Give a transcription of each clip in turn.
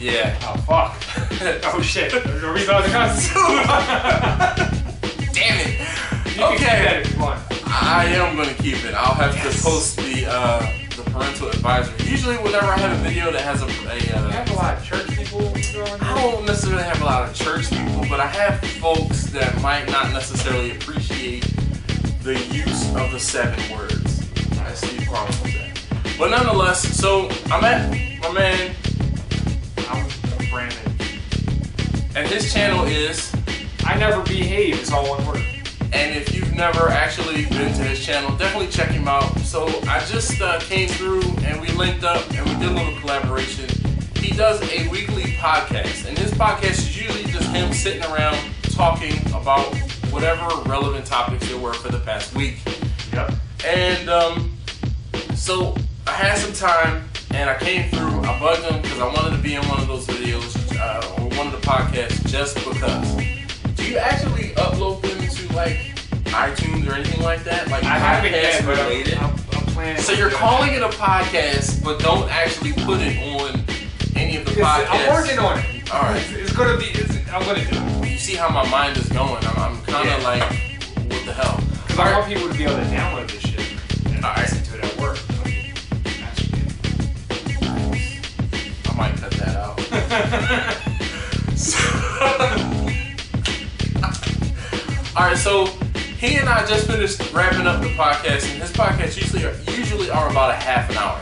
Yeah. Oh, fuck. Oh, shit. Are we about to cuss? Damn it. You can keep that if you want. I am going to keep it. I'll have to post the parental advisory. Usually whenever I have a video that has you have a lot of church people going on? I don't necessarily have a lot of church people, but I have folks that might not necessarily appreciate the use of the 7 words. I see the problem with that. But nonetheless, so I'm at my man, I'm Brandon. and his channel is I Never Behave is all one word. And if you've never actually been to his channel, definitely check him out. So I just came through and we linked up and we did a little collaboration. He does a weekly podcast, and his podcast is usually just him sitting around talking about whatever relevant topics there were for the past week. Yep. And so I had some time and I came through, I bugged him because I wanted to be in one of those videos or one of the podcasts just because. Do you actually upload them to like iTunes or anything like that? Like I haven't yet, but related? I'm planning. So you're calling it a podcast, but don't actually put it on any of the podcasts. I'm working on it. All right. It's gonna be. I'm gonna do it. You see how my mind is going? I'm kind of like, what the hell? Because I want people to be able to download this shit and listen to it at work. I mean, that's good. I might cut that out. Alright, so he and I just finished wrapping up the podcast, and his podcasts usually are about a half an hour.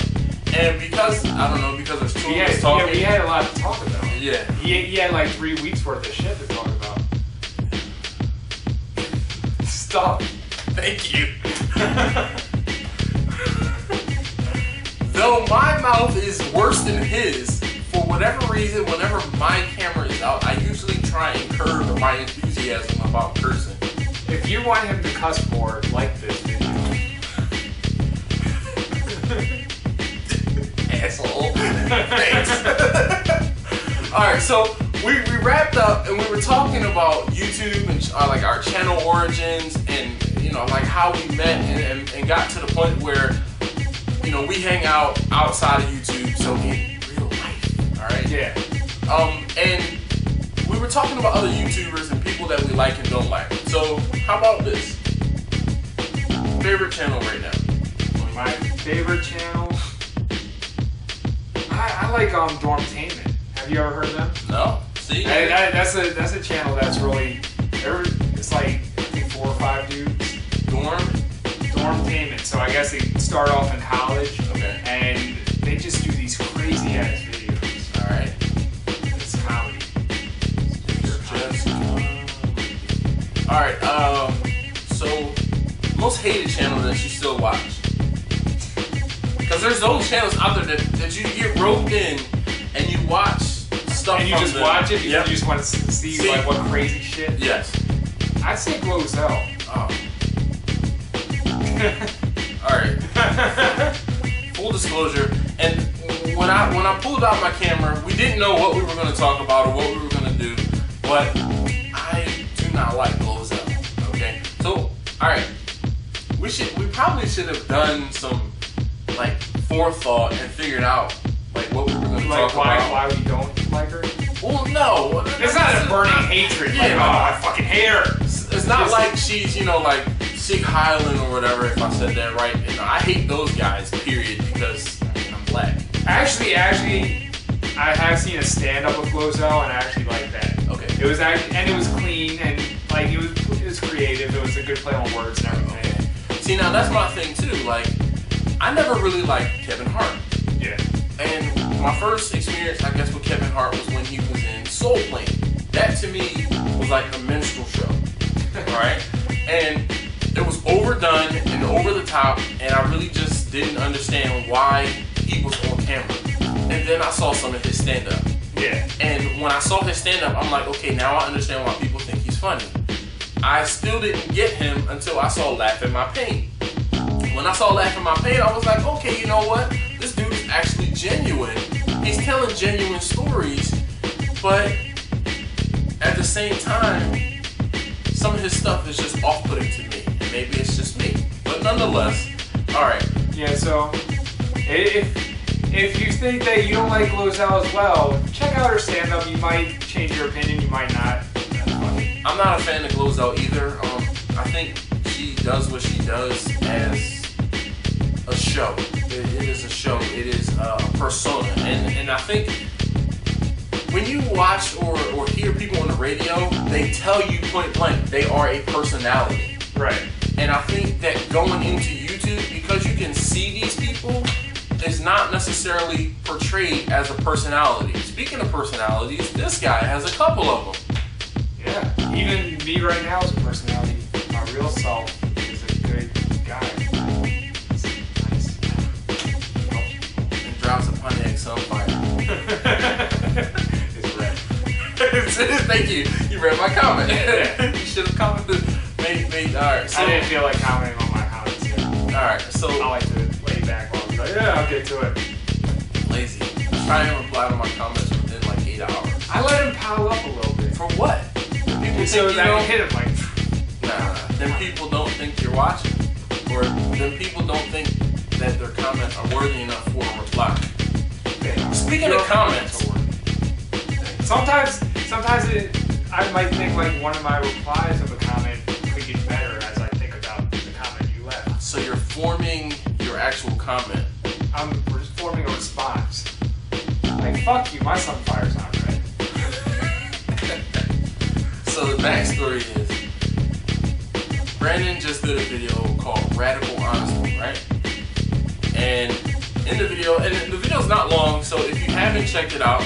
And because, I don't know, because there's 2 of us talking. Yeah, we had a lot to talk about. Yeah. He had like 3 weeks worth of shit to talk about. Stop. Thank you. Though my mouth is worse than his, for whatever reason, whenever my camera is out, I usually try and curb my enthusiasm about cursing. If you want him to cuss more, like this video. Asshole. Thanks. Alright, so we wrapped up and we were talking about YouTube and like our channel origins and like how we met and got to the point where we hang out outside of YouTube, so in real life. Alright? Yeah. And we were talking about other YouTubers and people that we like and don't like. So how about this? Favorite channel right now? My favorite channel? I like Dormtainment. Have you ever heard of them? No. See? That's a channel that's really, it's like I think 4 or 5 dudes. Dormtainment. So I guess they start off in college. Okay. And they just do these crazy ass videos. Alright. It's comedy. Alright, so most hated channel that you still watch. Because there's those channels out there that you get roped in and you watch stuff and you from just them. watch it because Yep. you just want to see like what crazy shit. Yes. I'd say Glozell. Oh. Alright. Full disclosure, and when I pulled out my camera, we didn't know what we were going to talk about or what we were going to do, but I do not like Glozell. Okay? So, alright. We probably should have done some like forethought and figured out like what we were going to talk about. Why we don't like her? Well, no. It's not a burning hatred. Yeah, like, oh, I fucking hate her. It's not like she's, like Sig Highland or whatever, if I said that right. I hate those guys, period, because I'm black. Actually, I have seen a stand-up with Glozell, and I actually like that. Okay. It was actually, and it was clean, and like it was creative. It was a good play on words and everything. Okay. See, now that's my thing too. Like, I never really liked Kevin Hart. Yeah. And my first experience, I guess, with Kevin Hart was when he was in Soul Plane. That to me was like a minstrel show. Alright? And it was overdone and over the top, and I really just didn't understand why he was on camera. And then I saw some of his stand-up. Yeah. And when I saw his stand-up, I'm like, okay, now I understand why people think he's funny. I still didn't get him until I saw Laugh at My Pain. When I saw Laugh at My Pain, I was like, okay, you know what? This dude is actually genuine. He's telling genuine stories, but at the same time, some of his stuff is just off-putting to me. And maybe it's just me. But nonetheless, alright. Yeah, so if you think that you don't like Glozell as well, check out her stand-up. You might change your opinion, you might not. I'm not a fan of Closeout either. I think she does what she does as a show. It is a show. It is a persona. And I think when you watch or hear people on the radio, they tell you point blank they are a personality. Right. And I think that going into YouTube, because you can see these people, is not necessarily portrayed as a personality. Speaking of personalities, this guy has a couple of them. Yeah. Even me right now is a personality. My real self is a good guy. He's nice. And drives a Pontiac Sunfire. It's red. Thank you. You read my comment. Yeah. You should have commented. Alright, so I didn't feel like commenting on my comments yet. Alright, so I like to lay back while I was like, yeah, I'll get to it. Lazy. I try and reply to my comments within like 8 hours. I let him pile up a little bit. For what? People So think that you I don't hit him like, nah. Then people don't think you're watching. Or then people don't think that their comments are worthy enough for a reply. Speaking of comments, sometimes I might think like one of my replies of a comment could get better as I think about the comment you left. so you're forming your actual comment. We're just forming a response. Like, fuck you, my sunfire's not red. So the backstory is, Brandon just did a video called Radical Honesty, right? And in the video, and the video's not long, so if you haven't checked it out,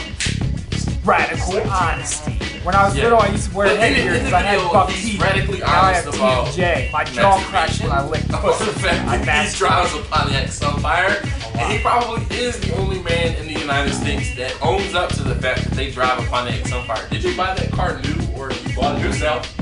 Radical honesty. When I was little, I used to wear But headgear in the because I had video, buck he's teeth. radically Now I honest have about TMJ. My jaw cracks when I lick pussy. I he masturbate. drives a Pontiac Sunfire, and he probably is the only man in the United States that owns up to the fact that they drive a Pontiac Sunfire. Did you buy that car new, or you bought it yourself?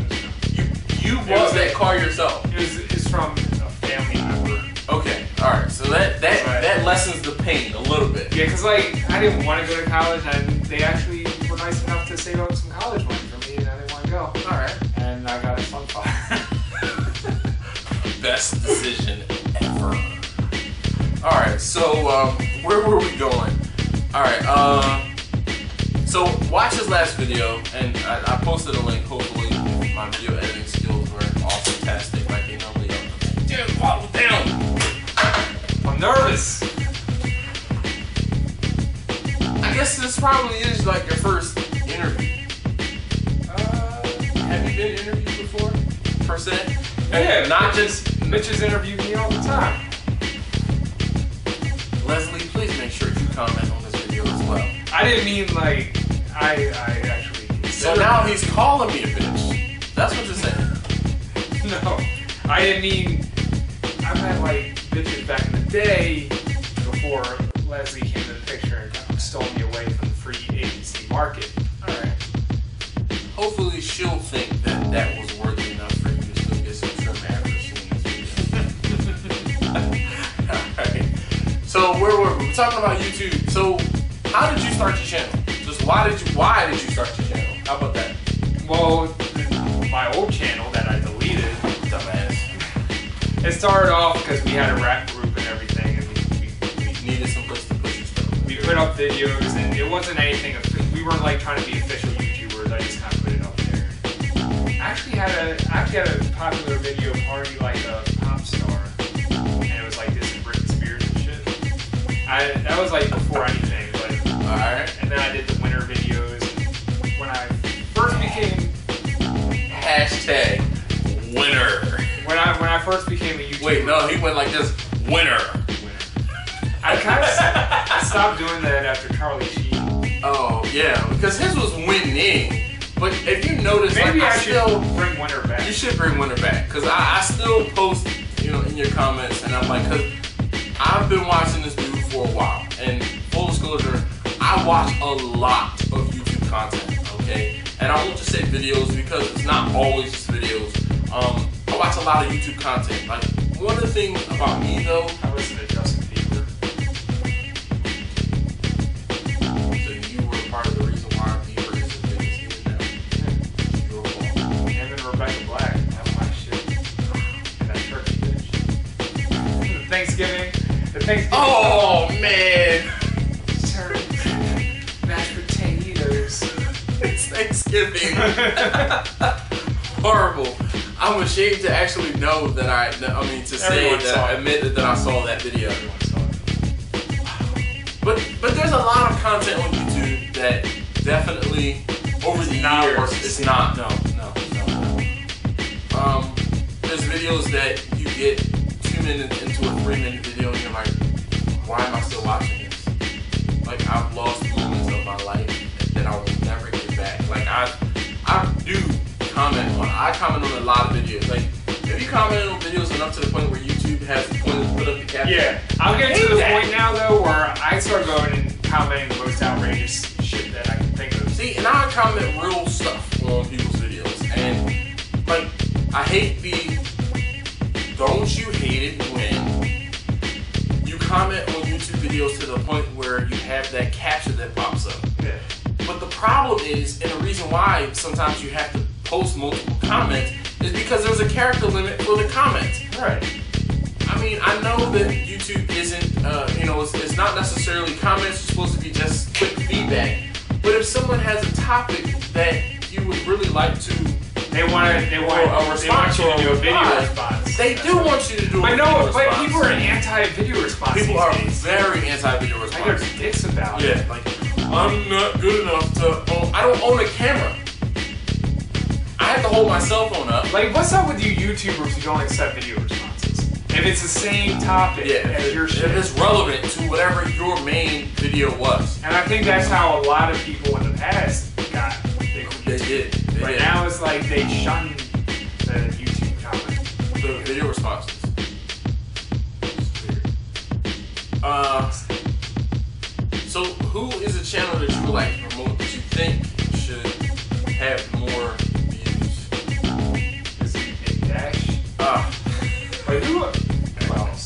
You bought that car yourself. It's from a family member. Okay, all right. So that lessens the pain a little bit. Yeah, because like I didn't want to go to college, and they actually were nice enough to save up some college money for me, and I didn't want to go. All right. And I got a Sunfire. Best decision ever. All right. So where were we going? All right. So watch his last video, and I posted a link. Hopefully, my video editing skills were awesome-tastic like they normally are. Damn, follow down. I'm nervous. I guess this probably is like your first interview. Have you been interviewed before, per se? Yeah, Not just Mitch has interviewed me all the time. Leslie. Please make sure you comment on this video as well. I didn't mean like I actually. So now he's calling me a bitch. That's what you're saying. No, I didn't mean. I meant like bitches back in the day before Leslie came to the picture and stole me away from the free agency market. All right. Hopefully she'll think that that was worthy enough for you to still get some trim after seeing this video. All right. So where were we? We're talking about YouTube. So how did you start your channel? Just why did you start your channel? How about that? Well, my old channel that I deleted, Dumbass. it started off because we had a rap group and everything, and we Needed some place to put your stuff. we put up videos, and it wasn't anything. We weren't like trying to be official YouTubers. I just kind of put it up there. I actually had a popular video party like a pop star, and it was like this and Britney Spears and shit. That was like before anything, but All right. and then I did the winter videos. And when I first became Hashtag winner. when I first became a YouTuber. Wait, no, he went like this. Winner. I kind of stopped doing that after Charlie Sheen. Oh yeah, because his was winning. But if you notice, Maybe like, I should bring winter back. You should bring winter back, because I still post, in your comments, and I'm like, because I've been watching this dude for a while, and full disclosure, I watch a lot of YouTube content, okay? And I won't just say videos, because it's not always just videos. I watch a lot of YouTube content. Like, one of the things about me, though, I listen to Justin Bieber. so you were part of the reason why Bieber is as big as he is now. It's your fault. Him and Rebecca Black. That's my shit. That turkey bitch. The Thanksgiving. Oh, man! Turkey. Mashed potatoes. Thanksgiving. Horrible. I'm ashamed to actually know that admit that I saw that video. But there's a lot of content on YouTube that definitely over the years it's not. No. There's videos that you get 2 minutes into a 3-minute video and you're like, why am I still watching this? Like, I've lost moments of my life that I will never get back. Like, I comment on a lot of videos. Like, if you comment on videos enough to the point where YouTube has the point to put up the caption. Yeah, I'm getting to the point now though where I start going and commenting the most outrageous shit that I can think of. See, and I comment real stuff on people's videos, and like, I hate don't you hate it when you comment on YouTube videos to the point where you have that caption that pops up? Yeah. But the problem is, and the reason why sometimes you have to post multiple comments is because there's a character limit for the comments. Right. I mean, I know that YouTube isn't, it's not necessarily comments. It's supposed to be just quick feedback. But if someone has a topic that you would really like to, they want you to do a video response. They do want you to do a video response. But people are anti-video response. People are very anti-video response. Like, they're dicks about it. Yeah, like, I'm not good enough to I don't own a camera. I have to hold my cell phone up. Like, what's up with you YouTubers who don't accept video responses? If it's the same topic as your shit. If it's relevant to whatever your main video was. And I think that's how a lot of people in the past got They did. But now it's like they shun the YouTube comments. The video responses. It's weird. So who is a channel that you would like to promote that you think should have more views? Is it Big Dash? But who else?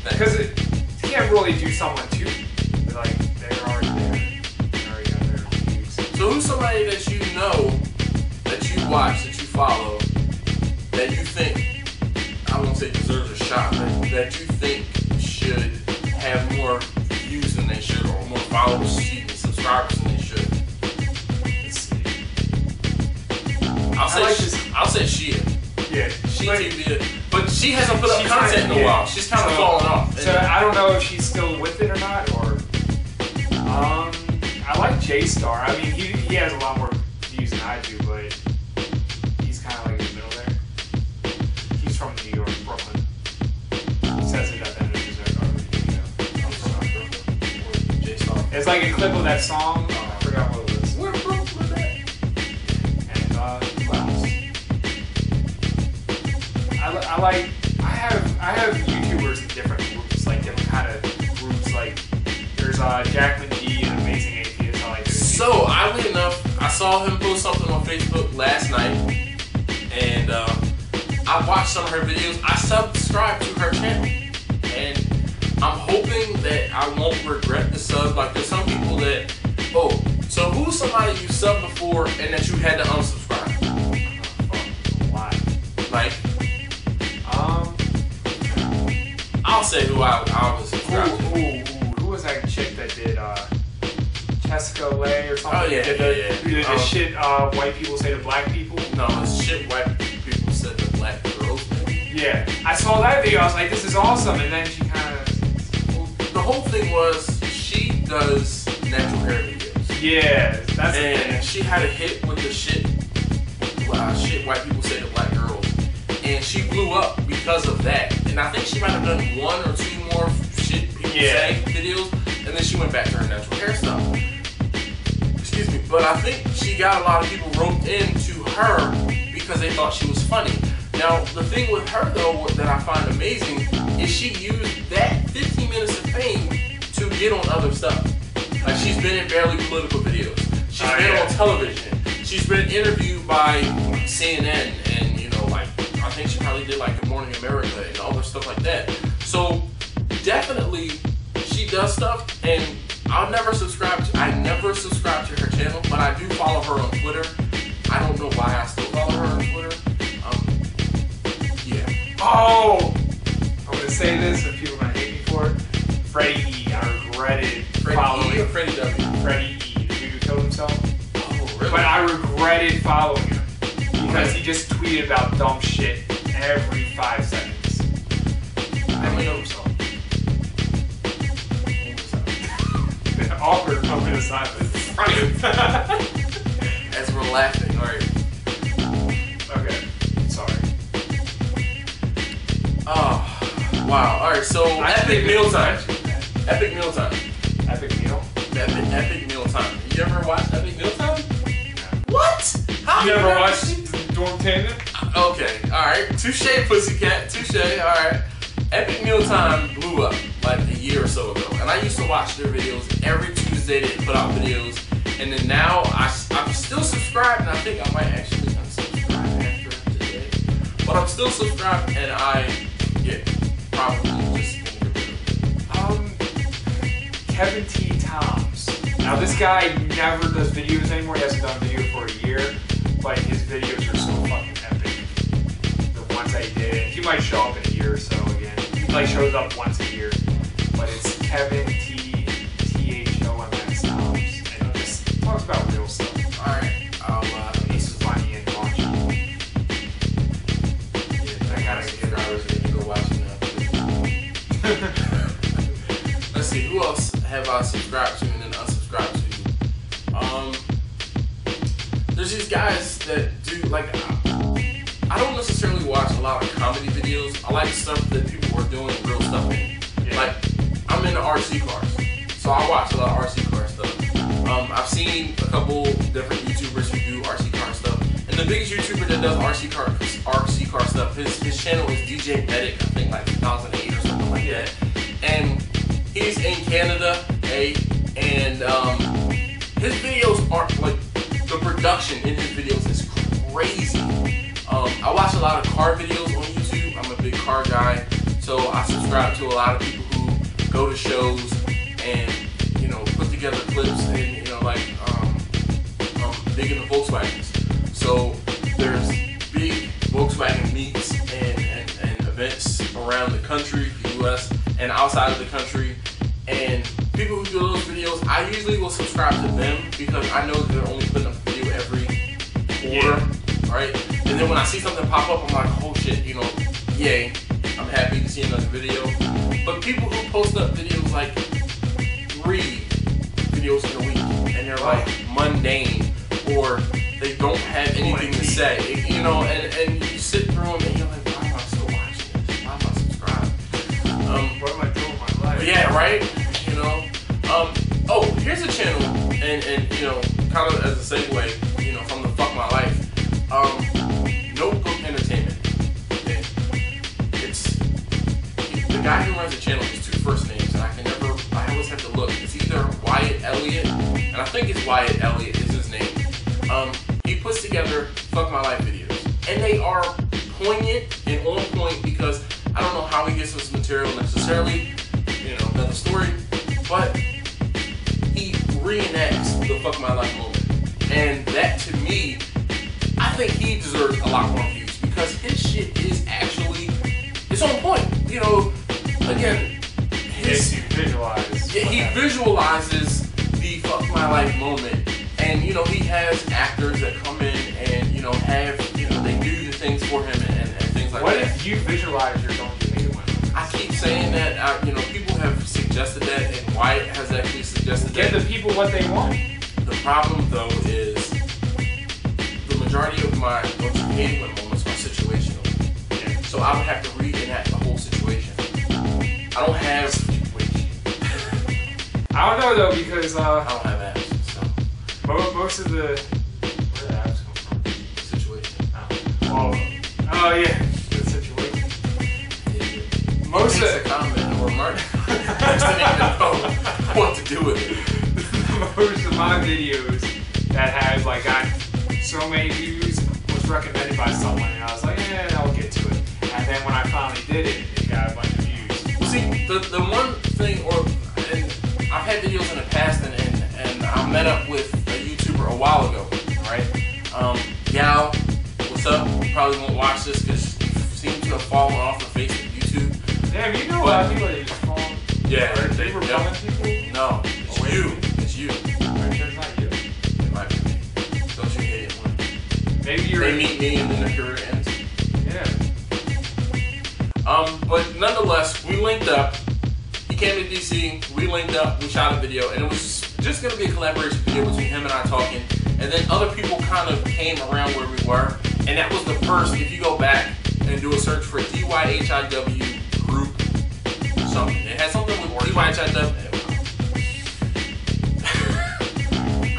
Because you can't really do someone too. Like, they're already there. They already got their views. So who's somebody that you know, that you watch, that you follow, that you think, I won't say deserves a shot, but that you think should have more views than they should, or more followers, subscribers than they should? Let's see. I'll say Shia. Yeah, but she hasn't put up content in a while. She's kind of fallen off. So I don't know if she's still with it or not. Or I like J-Star. I mean, he has a lot more views than I do, but he's kind of like in the middle there. He's from New York, Brooklyn. He says it at the end of his video. I'm from Brooklyn. J-Star. It's like a clip of that song. I forgot what it was. Where Brooklyn at? And who else? I have YouTubers in different groups, like different kind of groups. Like there's Jackman D and Amazing Atheist. I like those. So oddly enough, I saw him post something on Facebook last night, and I watched some of her videos. I subscribed to her channel, and I'm hoping that I won't regret the sub. Like there's some people that, so who's somebody you subbed before and that you had to unsubscribe? A lot. Like. I'll say who I was subscribed to. Who was that chick that did Jessica Lay or something? Oh yeah, Who did the shit white people say to black people? No, it's shit white people said to black girls. Yeah, I saw that video. I was like, this is awesome, and then she kind of. The whole thing was she does natural hair videos. Yeah, that's and the thing. She had a hit with the shit white people say to black girls, and she blew up because of that. And I think she might have done 1 or 2 more shit people say videos, and then she went back to her natural hair stuff. Excuse me, but I think she got a lot of people roped into her because they thought she was funny. Now, the thing with her though that I find amazing is she used that 15 minutes of fame to get on other stuff. Like she's been in barely political videos. She's been on television. She's been interviewed by CNN and I think she probably did like Good Morning America and all this stuff like that. So definitely she does stuff, and I never subscribe to her channel, but I do follow her on Twitter. I don't know why I still follow her on Twitter. Yeah. Oh! I'm gonna say this and people are gonna hate me for it. Freddie E. I regretted following Freddie E or Freddie W? Freddie E. The dude who killed himself. Oh, Really? But I regretted following him because he just tweeted about dumb shit every 5 seconds. I mean, so. Awkward moment of silence. As we're laughing, alright. Okay, sorry. Oh, wow. Alright, so epic meal time. Epic meal time. Epic meal? Epic meal time. You ever watched Epic Meal Time? What? How You never watched Dorm Tandem? Okay, alright. Touche, pussycat. Touche, alright. Epic Meal Time blew up like a year or so ago. And I used to watch their videos every Tuesday. They put out videos. And then now I'm still subscribed, and I think I might actually unsubscribe after today. But I'm still subscribed, and I probably just Kevin T. Toms. Now this guy never does videos anymore. He hasn't done a video for a year, but his videos are so fucking epic. The ones that he did. He might show up in a year or so again. He like shows up once a year. But it's Kevin T. T-H-O-M-S Toms. And he just talks about real stuff. Alright. He's funny and raunchy. Yeah, I gotta subscribers and you go watching that. Let's see, who else have I subscribed to and then unsubscribed to? There's these guys that do, like, I don't necessarily watch a lot of comedy videos. I like stuff that people are doing real stuff in. Yeah. Like, I'm into RC cars, so I watch a lot of RC car stuff. I've seen a couple different YouTubers who do RC car stuff, and the biggest YouTuber that does RC car stuff, his channel is DJ Medic, I think like 2008 or something like that. And he's in Canada, and his videos are like, the production in his videos is crazy. I watch a lot of car videos on YouTube. I'm a big car guy, so I subscribe to a lot of people who go to shows and, you know, put together clips and, you know, like, big into Volkswagens. So there's big Volkswagen meets and events around the country, the US, and outside of the country. And people who do those videos, I usually will subscribe to them because I know that they're only putting up a video every quarter, right? And then when I see something pop up, I'm like, oh shit, you know, yay, I'm happy to see another video. But people who post up videos like 3 videos in a week, and they're like mundane, or they don't have anything to say, you know, and you sit through them and you're like, why am I still watching this? Why am I subscribed? What am I doing with my life? Yeah, right? You know? Oh, here's a channel, and you know, kind of as a segue, you know, from the Fuck My Life. Notebook Entertainment. Okay? It's the guy who runs the channel has 2 first names, and I always have to look. It's either Wyatt Elliott, and I think it's Wyatt Elliott is his name. He puts together Fuck My Life videos, and they are poignant and on point because I don't know how he gets this material necessarily, you know, another story, but he reenacts the Fuck My Life moment. And that, to me, I think he deserves a lot more views because his shit is actually, it's on point. You know, again, Yes, you visualize. yeah, he visualizes the Fuck My Life moment. And, you know, he has actors that come in and, you know, they do the things for him and things like that. What if you visualize your Don't You Hate It women? I keep saying that, you know, people have suggested that, and Wyatt has actually suggested Get that. the people what they want. The problem, though, is the majority of my Don't You Hate It moments are situational. Yeah. So I would have to reenact the whole situation. I don't have... I don't know though because I don't have apps, so... most of the where the apps come from? The situation. Oh yeah, the situation. Most of Makes a comment or murder. I just didn't even know what to do with it. most of my videos that have like got so many views was recommended by someone, and I was like, yeah, I'll get to it. And then when I finally did it, it got a bunch of views. Well, see, the one thing, and I've had videos in the past, and I met up with a YouTuber a while ago, right? Gal, what's up? You probably won't watch this because you seem to have fallen off the face of YouTube. Damn, you know a lot of people that just fall. Yeah, they were calling people. No, it's you. It's you. I'm sure it's not you. It might be me. So they meet me and then their career ends. Yeah. But nonetheless, we linked up. He came to DC, we linked up, we shot a video, and it was just gonna be a collaboration video between him and I talking. And then other people kind of came around where we were. And that was the first, if you go back and do a search for DYHIW group something. It had something with DYHIW.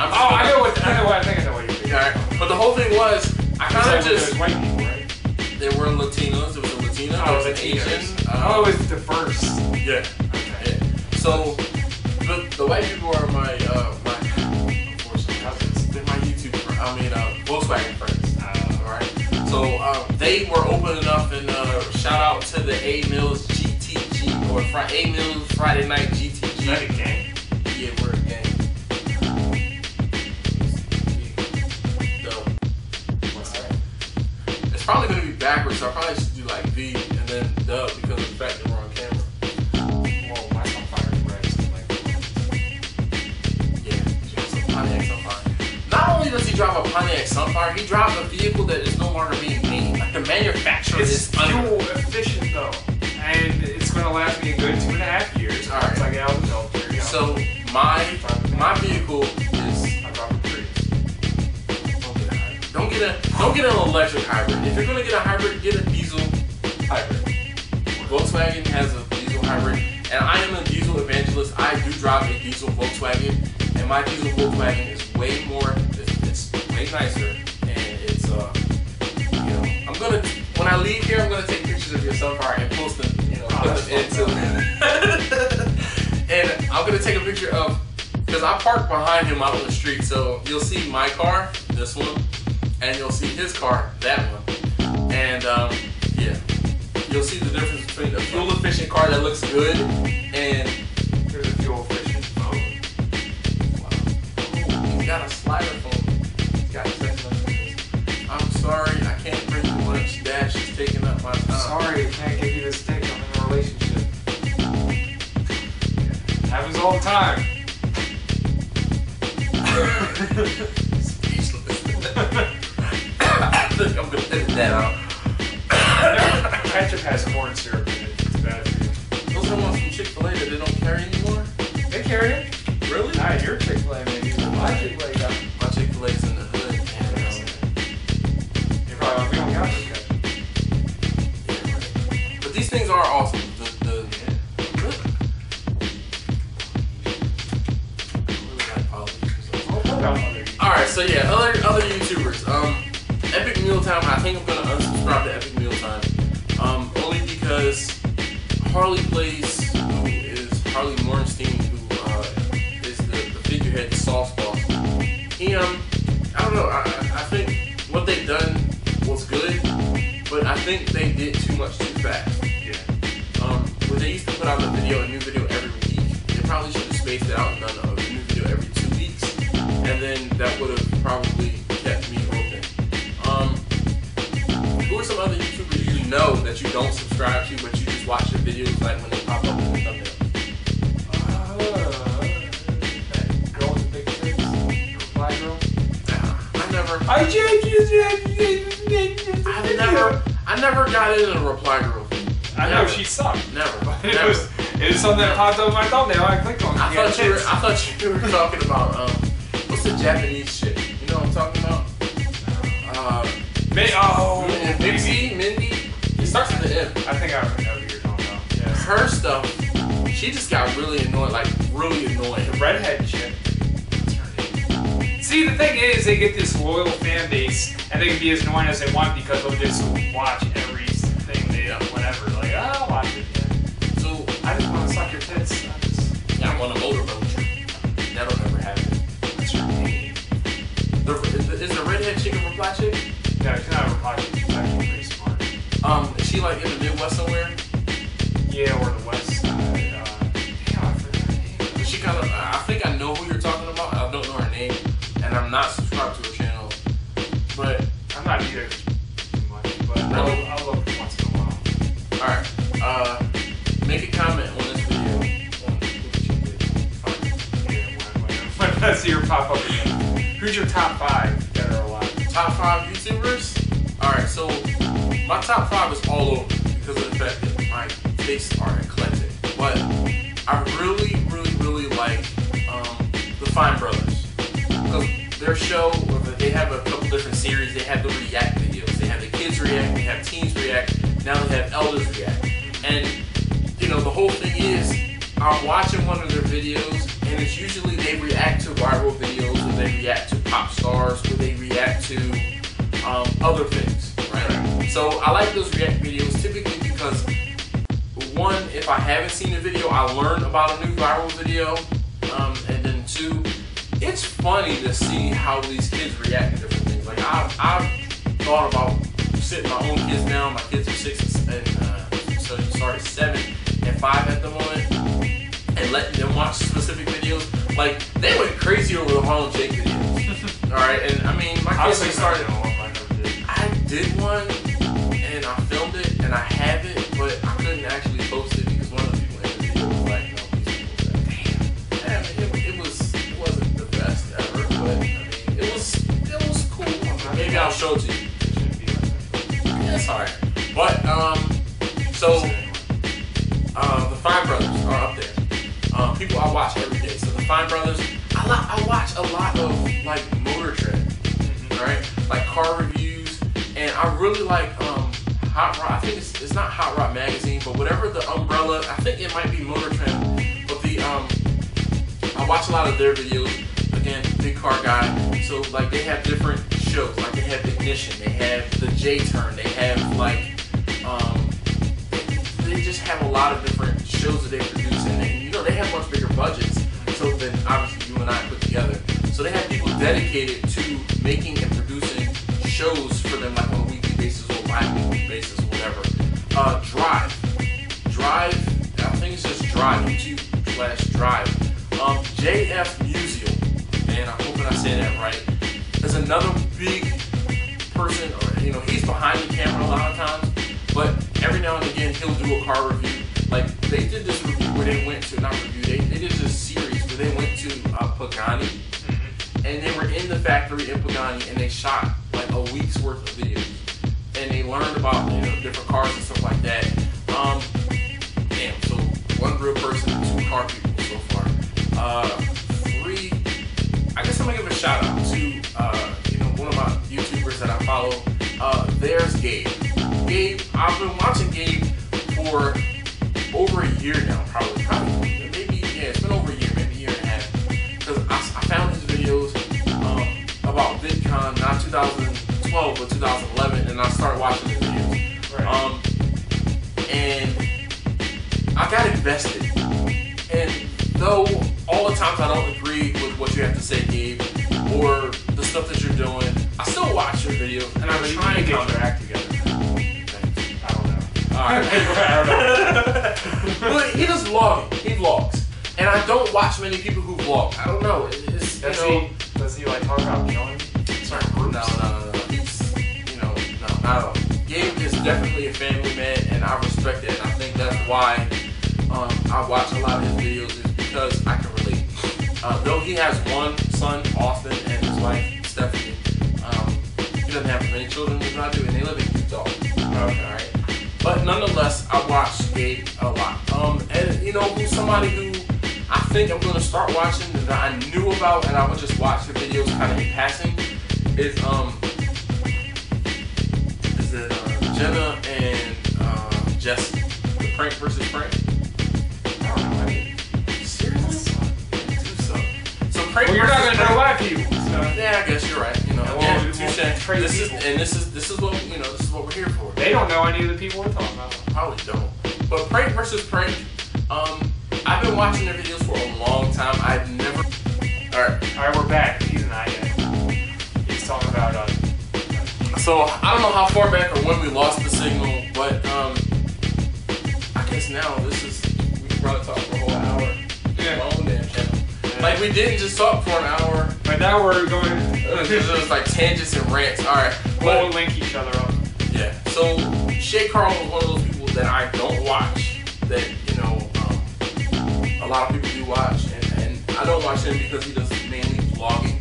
I know what I think I know what you mean. Alright. But the whole thing was, I kind of just... white people, right? There were Latinos, there was a Latina, there was an Asian. It was the first. Yeah. Okay. Yeah. So, the white people are my Volkswagen friends. Alright. So they were open enough, and shout out to the A Mills GTG or A Mills Friday Night GTG. Is that a gang? Yeah, we're a gang. What's that? It's probably gonna be backwards, so I probably should do like V and then dub because of the fact that we're on camera. Whoa, my Sunfire is red. Yeah, some Pontiac Sunfire. Not only does he drive a Pontiac Sunfire, he drives a vehicle that is no longer being made. Like the manufacturer It's is fuel efficient though, and it's going to last me a good 2.5 years. All right. It's like out of the military. So my vehicle is. I drive a Prius. Don't get an electric hybrid. If you're gonna get a hybrid, get a diesel hybrid. Volkswagen has a diesel hybrid, and I am a diesel evangelist. I do drive a diesel Volkswagen, and my diesel Volkswagen is way more. It's way nicer, and it's I'm gonna when I leave here, I'm gonna take pictures of your Sunfire and post them. Put them into. And I'm gonna take a picture of because I parked behind him out on the street, so you'll see my car, this one, and you'll see his car, that one, and yeah, you'll see the difference between a fuel efficient car that looks good and There's a fuel efficient phone. wow, he's got a slider phone. He's got a text messages. I'm sorry, I can't bring you lunch. Dash is taking up my time. Sorry, I can't give you the stick. I'm in a relationship. Happens all the time. Speechless. I think I'm gonna edit that out. Ketchup has corn syrup in it. It's bad for you. Those are ones from Chick-fil-A that they don't carry anymore? They carry it. Really? Nah, your Chick-fil-A maybe. But my Chick-fil-A got it. My Chick-fil-A's in the hood. And, You probably don't got no ketchup. yeah, right. But these things are awesome. Alright, so yeah, other YouTubers. Epic Mealtime, I think I'm gonna unsubscribe to Epic Mealtime. Only because Harley Plays, who is Harley Mornstein, who is the figurehead sauce boss. He I don't know, I think what they've done was good, but I think they did too much too fast. Yeah. When they used to put out a new video every week, they probably should have spaced it out and done a new video every 2 weeks. And then that would have probably kept me open. Who are some other YouTubers you know that you don't subscribe to, but you just watch their videos like when they pop up in the thumbnail? That girl with the big tits, the reply girl. I never got into the reply girl thing. I know she sucked. Never. It was something that popped up in my thumbnail. I clicked on it. I thought you were talking about what's the Japanese shit? You know what I'm talking about? Mindy. It starts with the M. I think I already know who you're talking about. Yes. Her stuff, she just got really annoying, like really annoying. The redhead chick. What's her name? See, the thing is, they get this loyal fan base, and they can be as annoying as they want because they'll just watch everything they whatever. Like, I'll watch it. Yeah. So I just want to suck your tits. I want a motorboat. That'll never happen. What's her name? Is the redhead chick a reply chick? Yeah, she's not a reply chick. She's actually pretty smart. Is she like in the Midwest somewhere? Yeah, or the West Side. Damn, I forgot her name. She kind of. I think I know who you're talking about. I don't know her name, and I'm not subscribed to her channel. But I'm not either too much, but Really? I'll look once in a while. all right. Make a comment on this video. When I see her pop up again. Who's your top 5 that are alive? Top 5 YouTubers. Alright, so my top 5 is all over because of the fact that my tastes are eclectic. But I really like the Fine Brothers. Because their show, they have a couple different series. They have the react videos. They have the kids react, they have teens react, now they have elders react. And, you know, the whole thing is, I'm watching one of their videos, and it's usually they react to viral videos, or they react to pop stars, or they react to other things, right? So I like those react videos typically because, one, if I haven't seen a video, I learn about a new viral video, and then two, it's funny to see how these kids react to different things. Like I've thought about sitting my own kids down. My kids are 6 and so you started 7 and 5 at the moment, and letting them watch specific videos. Like they went crazy over the Harlem Shake videos. All right, and I mean my kids started. I did one and I filmed it and I have it, but I couldn't actually post it because one of the people in the video was like, "No, please don't post that." Damn. It wasn't the best ever, but I mean it was cool. Maybe I'll show it to you. It shouldn't be like that. Yeah, it's alright. But so the Fine Brothers are up there. People I watch every day. So the Fine Brothers, I watch a lot of like motor trend, right? Like car reviews, and I really like Hot Rod. I think it's not Hot Rod Magazine, but whatever the umbrella. I think it might be Motor Trend. But the I watch a lot of their videos. Again, big car guy. So like they have different shows. Like they have Ignition, they have the J-Turn, they have like they just have a lot of different shows that they produce, and you know they have much bigger budgets. So than obviously you and I put together. So they have people dedicated to making and producing shows for them, like on a weekly basis or bi-weekly basis or whatever. Drive, I think it's just Drive, YouTube/Drive. JF Musial, and I'm hoping I say that right, is another big person, or you know, he's behind the camera a lot of times, but every now and again he'll do a car review. Like they did this review where they went to, not review, they did this series where they went to Pagani, and they were in the factory in Pagani, and they shot like a week's worth of videos, and they learned about, you know, different cars and stuff like that. Damn, so one real person, 2 car people so far. 3, I guess I'm gonna give a shout out to you know, one of my YouTubers that I follow. There's Gabe. I've been watching Gabe for over a year now, probably maybe, yeah, it's been over a year, maybe a year and a half, because I found his videos about VidCon, not 2012 but 2011, and I started watching his videos. Right. And I got invested, and though all the times I don't agree with what you have to say, Gabe, or the stuff that you're doing, I still watch your videos, and I'm trying to get your act together. I don't know. Alright. I don't know. But he does vlogging. He vlogs. And I don't watch many people who vlog. I don't know. It's, Does he like talk about killing certain groups? No. He's, you know, no, not at all. Gabe is definitely a family man, and I respect it. And I think that's why I watch a lot of his videos, is because I can relate. Though he has one son, Austin, and his wife, Stephanie, he doesn't have as many children as I do, and they live in Utah. Okay, alright. But nonetheless, I watch Gabe a lot. And you know, who's somebody who I think I'm gonna start watching that I knew about, and I would just watch the videos kind of in passing, is Jenna and Jesse, the prank versus prank. I don't know. I mean, Seriously? So prank well, you're not versus gonna know prank. white people. So. Yeah, I guess you're right. You know, Well, again, we touche. trade This people. is what, you know, this is what we're here for. They don't know any of the people we're talking about. Probably don't. But prank versus prank, I've been watching their videos for a long time. I've never. Alright, we're back. He's not yet. He's talking about So I don't know how far back or when we lost the signal, but I guess now we can probably talk for a whole hour. Yeah. My own damn channel. Yeah. Like we didn't just talk for an hour. But now we're going. It was like tangents and rants. All right. We'll link each other up. Yeah. So Shay Carl was one of those people that I don't watch. That, you know, a lot of people do watch, and I don't watch him because he does mainly vlogging.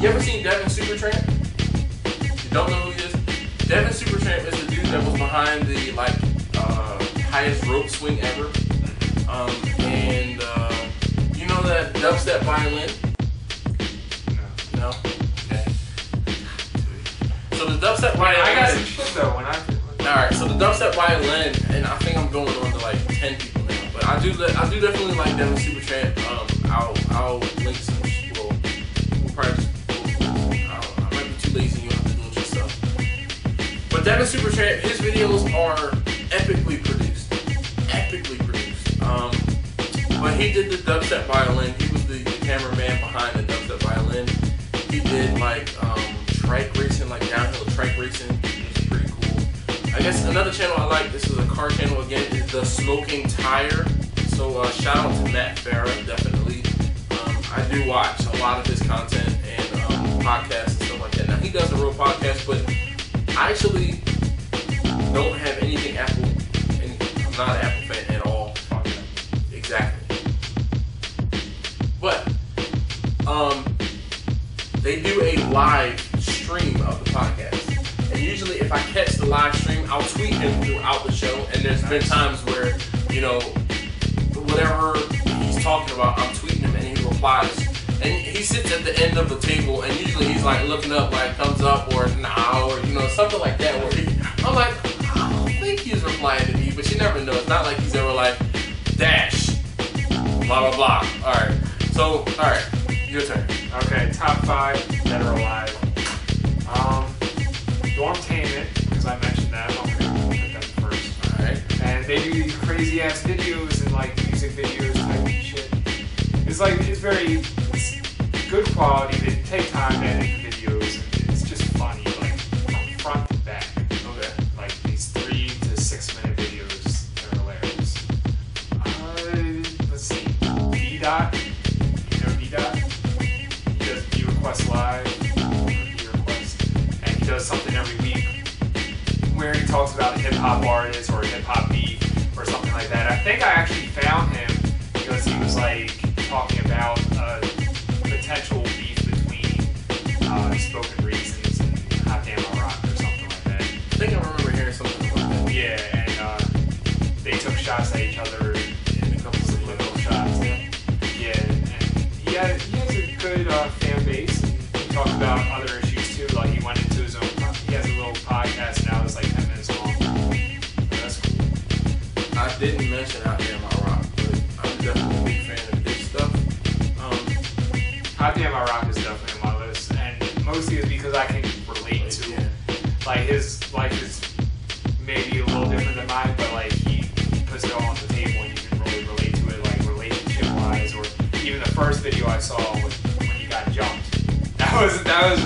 You ever seen Devin Supertramp? You don't know who he is? Devin Supertramp highest rope swing ever. And you know that dubstep violin? No? Okay. So the dubstep violin. I got some shit though. Alright, so the dubstep violin, and I think I'm going on to like 10 people now. But I do definitely like Devin Supertramp. I'll link some. We'll probably just, I might be too lazy. You have to do it yourself. But Devin Supertramp, his videos are epically produced. But he did the dubstep violin. He was the cameraman behind the dubstep violin. He did like trike racing, like downhill trike racing. It was pretty cool. I guess another channel I like, this is a car channel again, is The Smoking Tire. So shout out to Matt Farah, definitely. I do watch a lot of his content and podcasts and stuff like that. Now he does a real podcast, but I actually don't have anything Apple. I'm not an Apple fan at all. Exactly. But they do a live stream of the podcast, and usually if I catch the live stream, I'll tweet him throughout the show. And there's been times where, you know, whatever he's talking about, I'm tweeting him and he replies. And he sits at the end of the table, and usually he's like looking up, like thumbs up or nah, or you know, something like that. Where I'm like, I don't think he's replying to me, but you never know. It's not like he's ever like dash blah blah blah. All right, so all right, your turn. Okay, top 5 that are alive. Dormtainment, because I mentioned that. I'm gonna put them first. All right. And they do these crazy ass videos and like music videos type of shit. It's very good quality. They take time to edit the videos, and it's just funny, like from front to back. Okay. Like these 3 to 6 minute videos, they're hilarious. Let's see, Vide. You know Vide? He does V-Request Live, V-Request, and he does something every week where he talks about a hip hop artist or a hip hop beat or something like that. I think I actually found him because he was like talking about potential beef between Spoken Reasons and Hot Damn I Rock or something like that. I think I remember hearing something about that. Yeah, and they took shots at each other in a couple of subliminal shots. Yeah, and he has a good fan base. And he talked about other issues too. Like he went into his own. He has a little podcast now that's like 10 minutes long. So that's cool. I didn't mention Hot Damn I Rock, but I'm definitely a big fan of his stuff. Hot Damn I Rock is definitely on my list, and mostly it's because I can relate to Yeah. like his life is maybe a little different than mine, but like he puts it all on the table and you can really relate to it, like relationship wise, or even the first video I saw when he got jumped. That was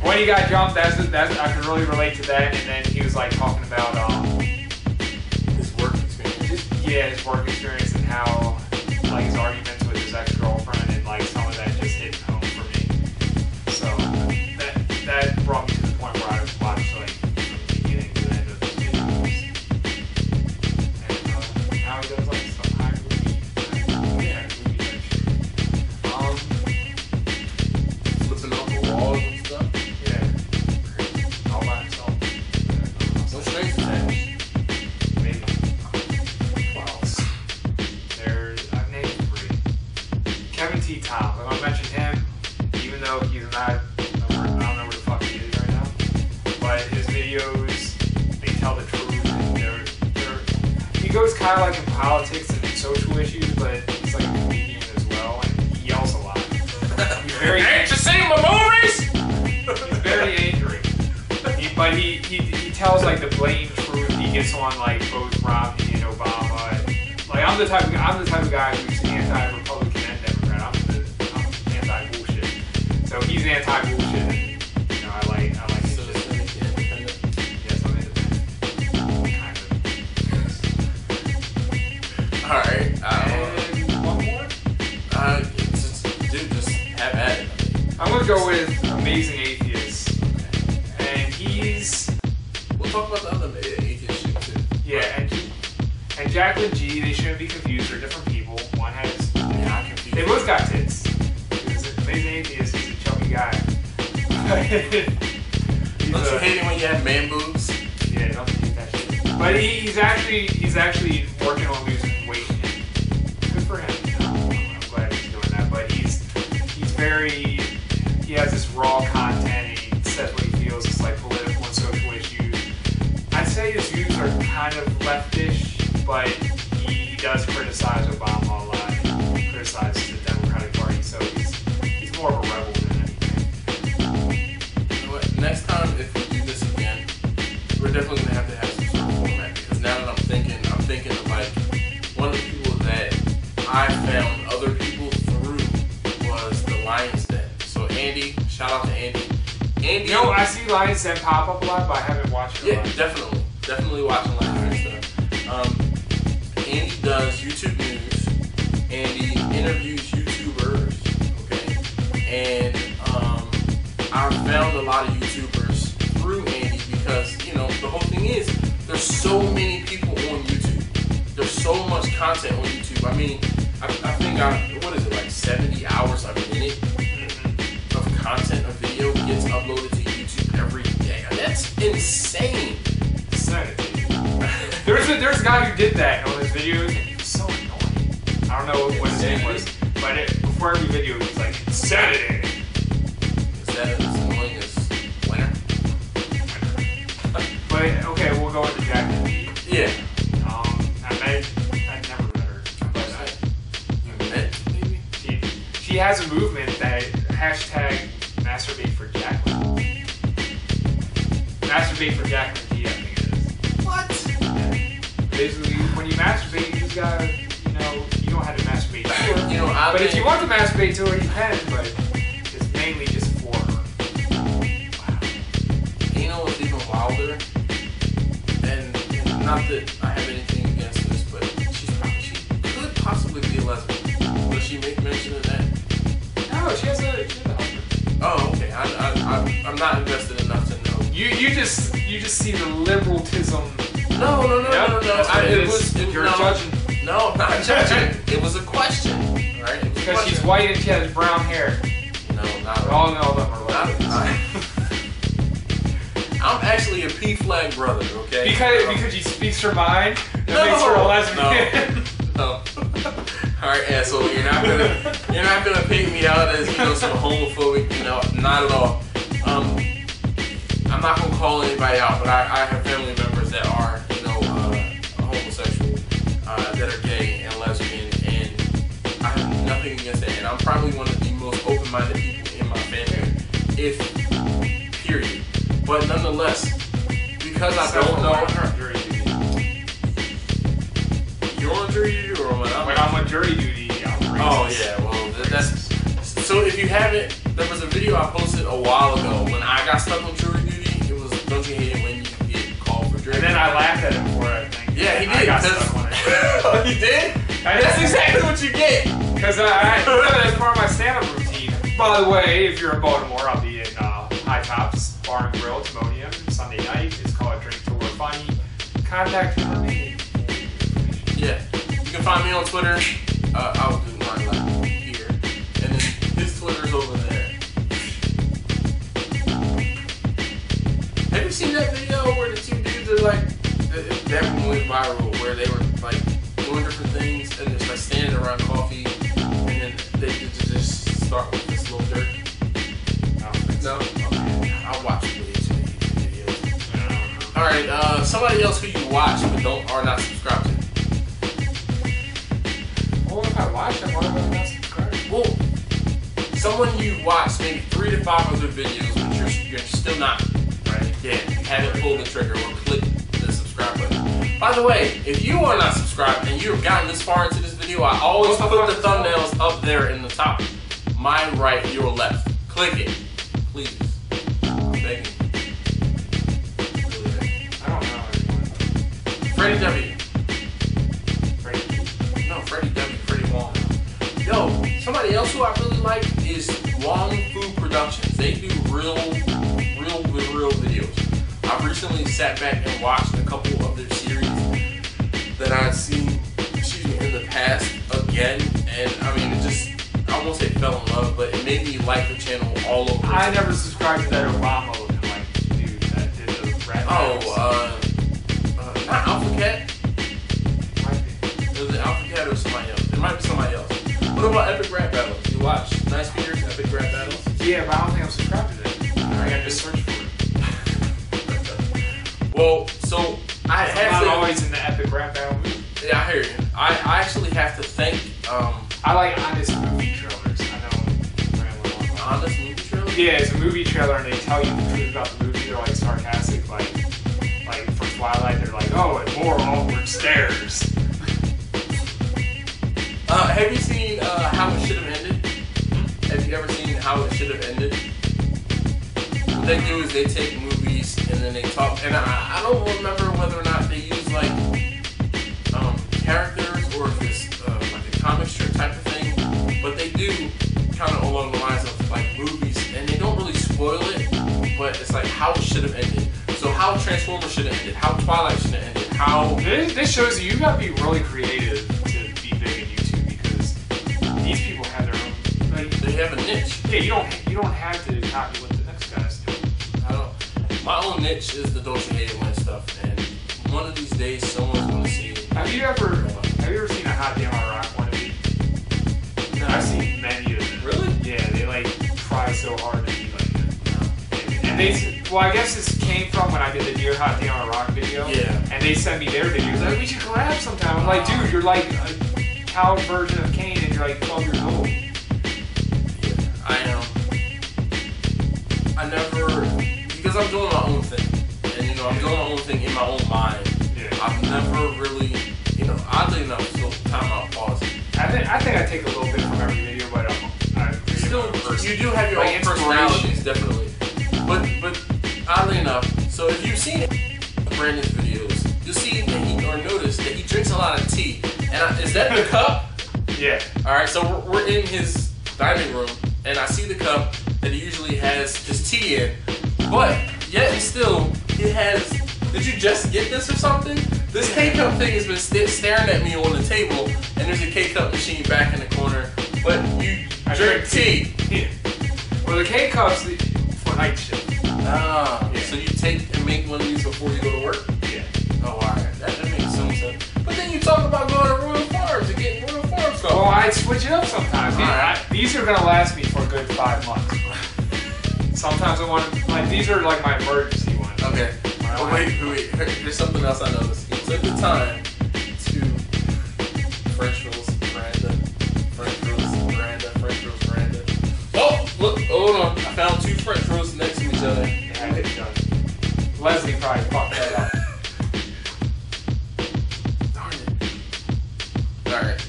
when he got jumped. That's I can really relate to that. And then he was like talking about His work experience. his work experience and how like his arguments with his ex-girlfriend, and like some of that just hit home for me. So that brought me to the point where I watched like from the beginning to the end of his videos. And now he does like some high movie type shit. Flipping off the walls and stuff. Yeah. All by himself. No strings attached. Maybe. Wow. I've named 3. Kevin T. Tom. I'm gonna mention him, even though he's not. I don't know where the fuck he is right now. But his videos, they tell the truth. And he goes kind of like in politics and in social issues, but he's like a comedian as well, and he yells a lot. He's very. Ain't you seen my movies? He's very angry. But he tells like the blatant truth. He gets on like both Romney and Obama. Like I'm the type of guy who's anti-Republican and Democrat. I'm anti-bullshit. So he's anti-bullshit. And, you know, I like his So shit. this thing is independent. Yes, I'm independent. Kind of. Alright. And one more. Just have at it. I'm gonna go with Amazing Atheist. And he's We'll talk about the other atheist shit too. yeah, and Jacqueline G. They shouldn't be confused. They're different people. One has Yeah, I'm confused. they both got tits. Because Amazing Atheist is a chubby guy. Don't you hate it when you have man boobs? Yeah, don't hate that shit. But he's actually he's actually working on losing weight. And good for him. You know, I'm glad he's doing that. But he's very. He has this raw content. And he says what he feels. It's like political and social issues. I'd say his views are kind of leftish, but he does criticize Obama a lot. And criticizes the Democratic Party. So he's more of a rebel than anything. You know what? Next time, if we do this again, we're definitely gonna have to have some sort of format, because now that I'm thinking of like one of the people that I found other people through was the Lion's Den. So Andy, shout out to Andy. Andy, You know, I see Lion's Den pop up a lot, but I haven't watched it. yeah, definitely watching Lion's Den stuff. Andy does YouTube news. Andy interviews YouTubers. Okay, and I found a lot of YouTubers through Andy because, you know, the whole thing is there's so many people on YouTube. There's so much content on YouTube. I mean, I think what is it, like 70 hours a minute of content, of video gets uploaded to YouTube every day. And that's insane. There's a guy who did that on his videos, and he was so annoying. I don't know what his name was, but before every video, he's like, Saturday. Is that as annoying as winter? But okay, we'll go into Jack and Vide. Yeah. I never met her. But You met, maybe? she has a movement that hashtag masturbate for Jacqueline. Masturbate for Jacqueline D, I think it is. What? Basically, when you masturbate, you just gotta, you know, you don't have to masturbate to her. You know, But if you want to masturbate to her, you can, but it's mainly just for her. Wow. You know what's even wilder? And not that I have anything against this, but she could possibly be a lesbian. Does she make mention of that? No, she has a husband. Oh, okay. I'm not invested enough to know. You just see the liberalism. No. That's what it is. You're no, judging. No, I'm not judging. It was a question, right? It was a Because she's question. white and she has brown hair. No, not at All of them are Not, lesbians. I'm actually a P flag brother, okay? Because she speaks her mind, that makes her a lesbian. No. Alright, asshole, you're not gonna paint me out as, you know, some homophobic, you know, not at all. I'm not gonna call anybody out, but I have family members that are, you know, homosexual, that are gay and lesbian, and I have nothing against that. And I'm probably one of the most open-minded people in my family, period. But nonetheless, because I don't know her. You're on jury duty or what? When I'm on jury duty, I'm racist. Oh yeah, well that's so. If you haven't, there was a video I posted a while ago when I got stuck on jury duty. It was don't you hate it when you get called for jury? And then I laughed at him for it, I think. Yeah, he did. I got stuck on it. Oh, he did? That's exactly what you get. Because that's part of my stand-up routine. By the way, if you're in Baltimore, I'll be in High Tops Bar and Grill, Timonium, Sunday night. It's called a Drink Tour. Funny. Contact me. Yeah, you can find me on Twitter. I'll do mine like here, and then his Twitter's over there. Have you seen that video where the two dudes are like, that one went viral, where they were like doing different things and just like standing around coffee, and then they just start with this little jerk? No? Okay. I'll watch way too many videos. Alright, somebody else who you watch but are not subscribed to. Well, if I watch them, why would I not subscribe? Well, someone you watch maybe 3 to 5 other videos, but you're still not, right? Yeah, you haven't pulled the trigger or clicked the subscribe button. By the way, if you are not subscribed and you have gotten this far into this video, I always put the thumbnails up there in the top. My right, your left. Click it, please. I'm begging. I don't know anyone. Freddie W. Freddie. No, Freddie W. Freddie Wong. Yo, somebody else who I really like is Wong Food Productions. They do real videos. I've recently sat back and watched a couple of their series that I'd seen, in the past again, and I mean, it just, I won't say fell in love, but it made me like the channel all over. I never subscribed to that Obama looking like dude that did the rat. Not Alpha Cat. Well, so I I'm have not to. always in the epic rap battle mood. Yeah, I hear you. I actually have to thank. I like honest movie trailers. I know I'm rambling on. Honest movie trailer. Yeah, it's a movie trailer and they tell you the truth about the movie. They're like sarcastic, like for Twilight, they're like, oh, and more awkward stares. Have you seen How It Should Have Ended? Have you ever seen How It Should Have Ended? What they do is they take movies and then they talk, and I don't remember whether or not they use like characters or if it's like a comic strip type of thing, but they do kind of along the lines of like movies, and they don't really spoil it, but it's like how it should have ended. So how Transformers should have ended, how Twilight should have ended, how... This shows you gotta be really creative to be big in YouTube because these people have their own... Like, they have a niche. Yeah, you don't have to copy what the next guy's doing. I don't. My own niche is the Dolce & Gabbana stuff, and one of these days someone's gonna see it. Have you ever seen a Hot Damn I Rock wannabe? No. I've seen many of them. Really? Yeah, they like try so hard to be like that. And they, well, I guess this came from when I did the Dear Hot Damn I Rock video. Yeah. And they sent me their videos. Like, we should collab sometime. I'm like, dude, you're like a cowed version of Kane, and you're like 12 years old. Yeah, I am. I never, because I'm doing my own thing, and you know, I'm doing my own thing in my own mind. Yeah. I've never really, you know, oddly enough, so time out, pause. I think I take a little bit from every video, but I Still, you do have your like own personalities, definitely. But oddly enough, so if you've seen Brandon's videos, you'll see that or notice that he drinks a lot of tea. And is that the cup? Yeah. All right, so we're in his dining room, and I see the cup that he usually has his tea in, but yet and still, it has, did you just get this or something? This K-Cup thing has been staring at me on the table, and there's a K-Cup machine back in the corner, but you drink tea. Yeah. Well, the K-Cups for night shift. Ah, Yeah. so you take and make one of these before you go to work? Yeah. Oh, alright, that makes some sense. But then you talk about going to Royal Farms and getting Royal Farms coffee. Well, I switch it up sometimes. These are gonna last me for a good 5 months. Sometimes I want, like, these are like my emergency ones. Okay. Oh, wait. There's something else I noticed. He took the time to French roast veranda. Oh, look, hold on. I found 2 French roasts next to each other. Yeah, it's done. Leslie probably fucked that up. Darn it. Alright.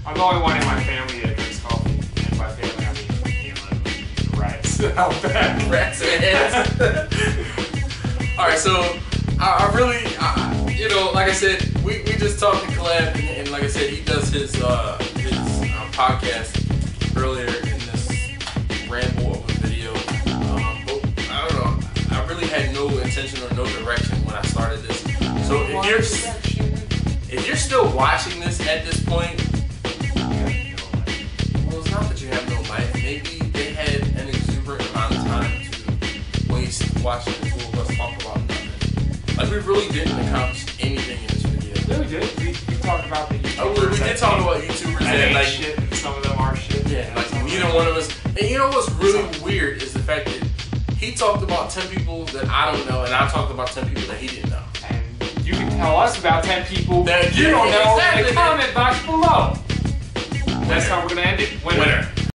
I'm the only one in my family that drinks coffee. And by family, I mean, the rats out back. Rats and heads. Alright, so I really, you know, like I said, we just talked to collab, and like I said, he does his podcast earlier in this ramble of a video. But I don't know, I really had no intention or no direction when I started this. So if you're still watching this at this point, well, it's not that you have no life. Maybe they had an exuberant amount of time to waste watching the two of us talk about nothing. Like, we really didn't accomplish anything in this video. Yeah, we did. We talked about the YouTubers. Oh, we did talk about YouTubers and like shit, and some of them are shit. Yeah, like neither one of us. And you know what's really weird is the fact that he talked about 10 people that I don't know, and I talked about 10 people that he didn't know. And you can tell us about 10 people that you don't know exactly. in the comment box below. That's how we're gonna end it. Winner.